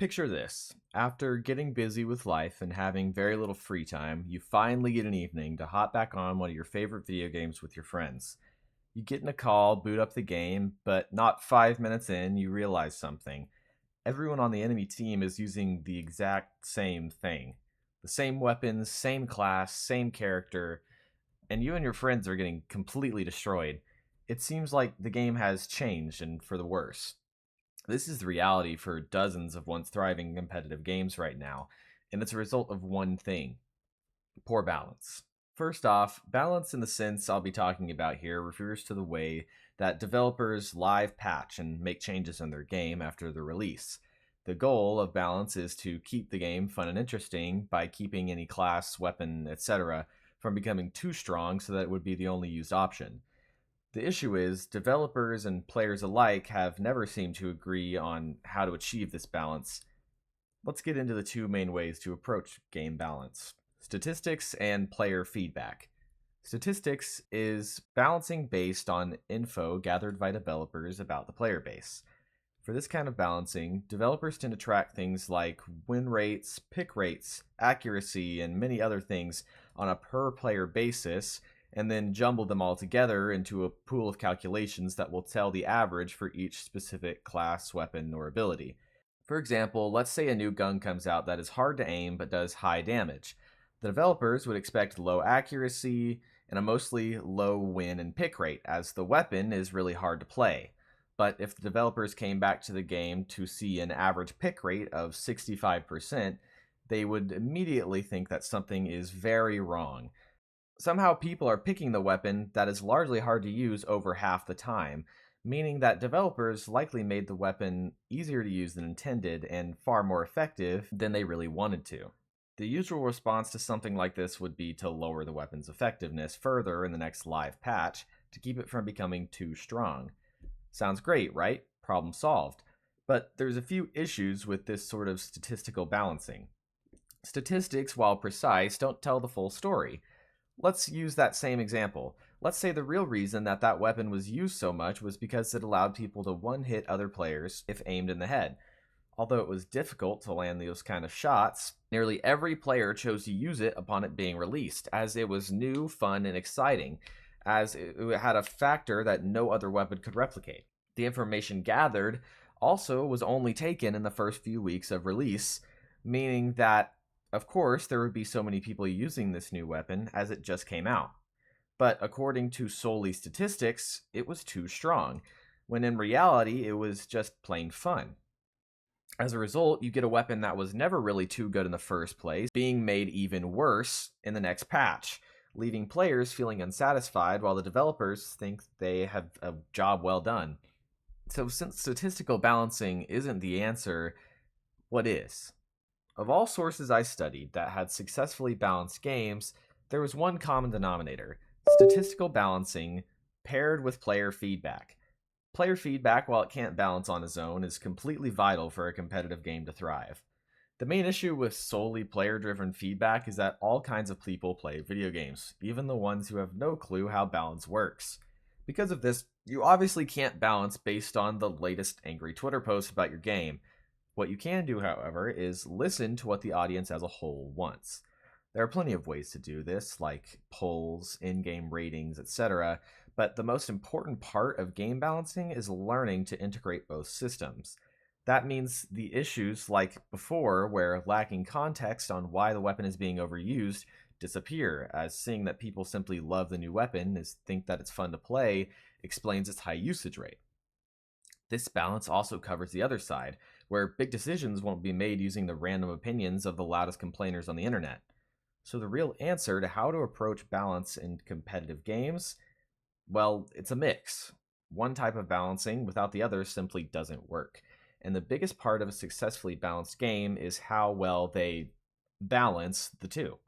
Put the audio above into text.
Picture this. After getting busy with life and having very little free time, you finally get an evening to hop back on one of your favorite video games with your friends. You get in a call, boot up the game, but not 5 minutes in, you realize something. Everyone on the enemy team is using the exact same thing. The same weapons, same class, same character, and you and your friends are getting completely destroyed. It seems like the game has changed and for the worse. This is the reality for dozens of once thriving competitive games right now, and it's a result of one thing: poor balance. First off, balance in the sense I'll be talking about here refers to the way that developers live patch and make changes in their game after the release. The goal of balance is to keep the game fun and interesting by keeping any class, weapon, etc. from becoming too strong so that it would be the only used option. The issue is, developers and players alike have never seemed to agree on how to achieve this balance. Let's get into the two main ways to approach game balance: statistics and player feedback. Statistics is balancing based on info gathered by developers about the player base. For this kind of balancing, developers tend to track things like win rates, pick rates, accuracy, and many other things on a per player basis, and then jumble them all together into a pool of calculations that will tell the average for each specific class, weapon, or ability. For example, let's say a new gun comes out that is hard to aim but does high damage. The developers would expect low accuracy and a mostly low win and pick rate, as the weapon is really hard to play. But if the developers came back to the game to see an average pick rate of 65%, they would immediately think that something is very wrong. Somehow people are picking the weapon that is largely hard to use over half the time, meaning that developers likely made the weapon easier to use than intended and far more effective than they really wanted to. The usual response to something like this would be to lower the weapon's effectiveness further in the next live patch to keep it from becoming too strong. Sounds great, right? Problem solved. But there's a few issues with this sort of statistical balancing. Statistics, while precise, don't tell the full story. Let's use that same example. Let's say the real reason that that weapon was used so much was because it allowed people to one-hit other players if aimed in the head. Although it was difficult to land those kind of shots, nearly every player chose to use it upon it being released, as it was new, fun, and exciting, as it had a factor that no other weapon could replicate. The information gathered also was only taken in the first few weeks of release, meaning that, of course, there would be so many people using this new weapon as it just came out. But according to solely statistics, it was too strong, when in reality it was just plain fun. As a result, you get a weapon that was never really too good in the first place, being made even worse in the next patch, leaving players feeling unsatisfied while the developers think they have a job well done. So since statistical balancing isn't the answer, what is? Of all sources I studied that had successfully balanced games, there was one common denominator: statistical balancing paired with player feedback. Player feedback, while it can't balance on its own, is completely vital for a competitive game to thrive. The main issue with solely player-driven feedback is that all kinds of people play video games, even the ones who have no clue how balance works. Because of this, you obviously can't balance based on the latest angry Twitter post about your game. What you can do, however, is listen to what the audience as a whole wants. There are plenty of ways to do this, like polls, in-game ratings, etc., but the most important part of game balancing is learning to integrate both systems. That means the issues like before, where lacking context on why the weapon is being overused, disappear, as seeing that people simply love the new weapon, think that it's fun to play, explains its high usage rate. This balance also covers the other side, where big decisions won't be made using the random opinions of the loudest complainers on the internet. So the real answer to how to approach balance in competitive games, well, it's a mix. One type of balancing without the other simply doesn't work. And the biggest part of a successfully balanced game is how well they balance the two.